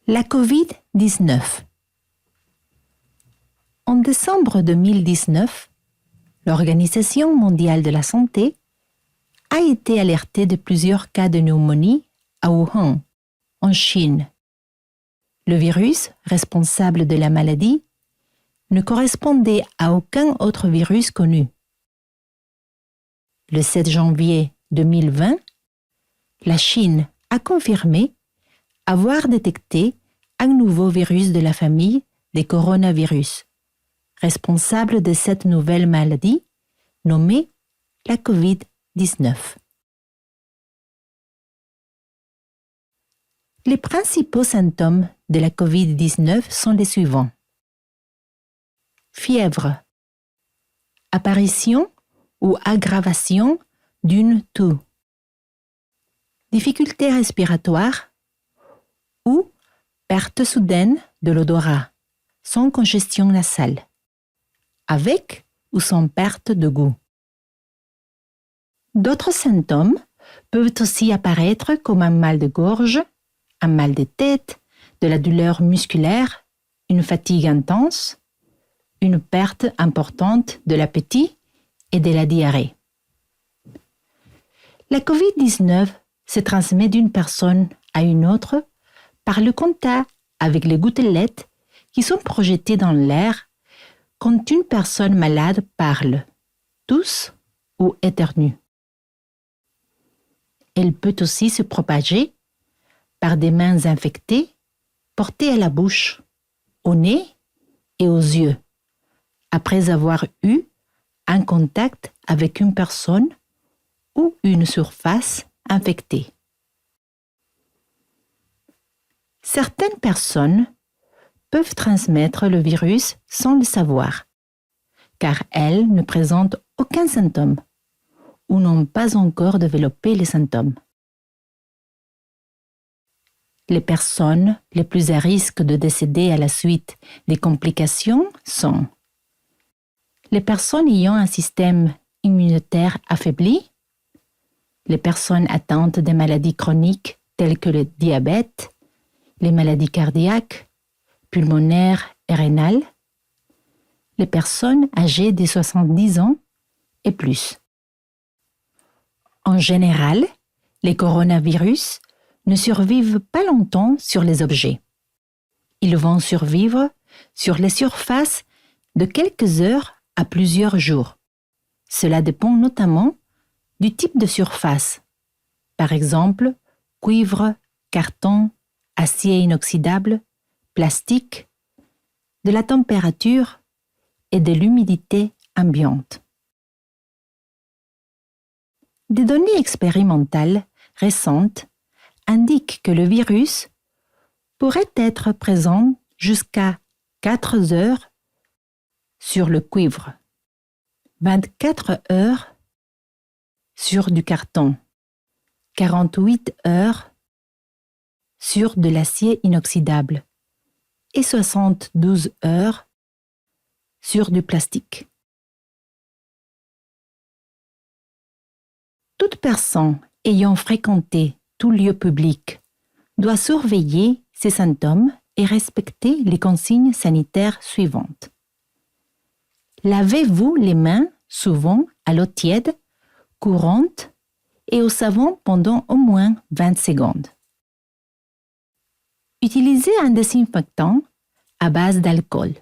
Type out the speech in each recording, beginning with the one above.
La COVID-19. En décembre 2019, l'Organisation mondiale de la santé a été alertée de plusieurs cas de pneumonie à Wuhan, en Chine. Le virus responsable de la maladie ne correspondait à aucun autre virus connu. Le 7 janvier 2020, la Chine a confirmé avoir détecté un nouveau virus de la famille des coronavirus, responsable de cette nouvelle maladie nommée la COVID-19. Les principaux symptômes de la COVID-19 sont les suivants. Fièvre, apparition ou aggravation d'une toux, difficultés respiratoires ou perte soudaine de l'odorat, sans congestion nasale, avec ou sans perte de goût. D'autres symptômes peuvent aussi apparaître comme un mal de gorge, un mal de tête, de la douleur musculaire, une fatigue intense, une perte importante de l'appétit et de la diarrhée. La COVID-19 se transmet d'une personne à une autre par le contact avec les gouttelettes qui sont projetées dans l'air quand une personne malade parle, tousse ou éternue. Elle peut aussi se propager par des mains infectées portées à la bouche, au nez et aux yeux, après avoir eu un contact avec une personne ou une surface infectée. Certaines personnes peuvent transmettre le virus sans le savoir, car elles ne présentent aucun symptôme ou n'ont pas encore développé les symptômes. Les personnes les plus à risque de décéder à la suite des complications sont les personnes ayant un système immunitaire affaibli, les personnes atteintes de maladies chroniques telles que le diabète, les maladies cardiaques, pulmonaires et rénales, les personnes âgées de 70 ans et plus. En général, les coronavirus ne survivent pas longtemps sur les objets. Ils vont survivre sur les surfaces de quelques heures à plusieurs jours. Cela dépend notamment du type de surface. Par exemple, cuivre, carton, acier inoxydable, plastique, de la température et de l'humidité ambiante. Des données expérimentales récentes indiquent que le virus pourrait être présent jusqu'à 4 heures sur le cuivre, 24 heures sur du carton, 48 heures sur de l'acier inoxydable et 72 heures sur du plastique. Toute personne ayant fréquenté tout lieu public doit surveiller ses symptômes et respecter les consignes sanitaires suivantes. Lavez-vous les mains souvent à l'eau tiède, courante et au savon pendant au moins 20 secondes. Utilisez un désinfectant à base d'alcool.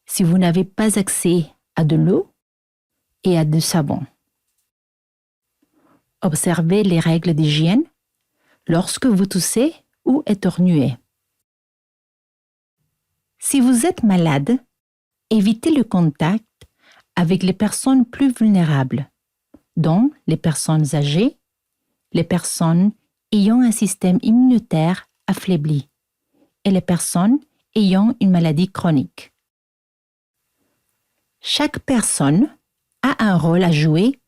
Si vous n'avez pas accès à de l'eau et à du savon. Observez les règles d'hygiène lorsque vous toussez ou éternuez. Si vous êtes malade, évitez le contact avec les personnes plus vulnérables, dont les personnes âgées, les personnes ayant un système immunitaire affaibli et les personnes ayant une maladie chronique. Chaque personne a un rôle à jouer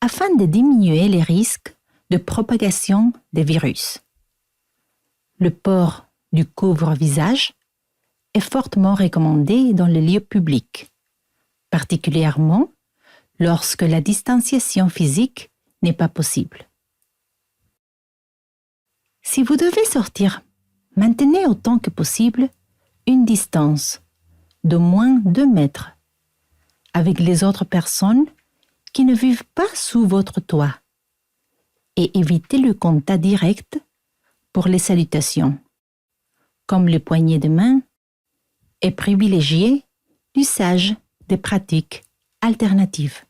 afin de diminuer les risques de propagation des virus. Le port du couvre-visage est fortement recommandé dans les lieux publics, particulièrement lorsque la distanciation physique n'est pas possible. Si vous devez sortir Maintenez autant que possible une distance d'au moins 2 mètres avec les autres personnes qui ne vivent pas sous votre toit et évitez le contact direct pour les salutations, comme les poignées de main, et privilégiez l'usage des pratiques alternatives.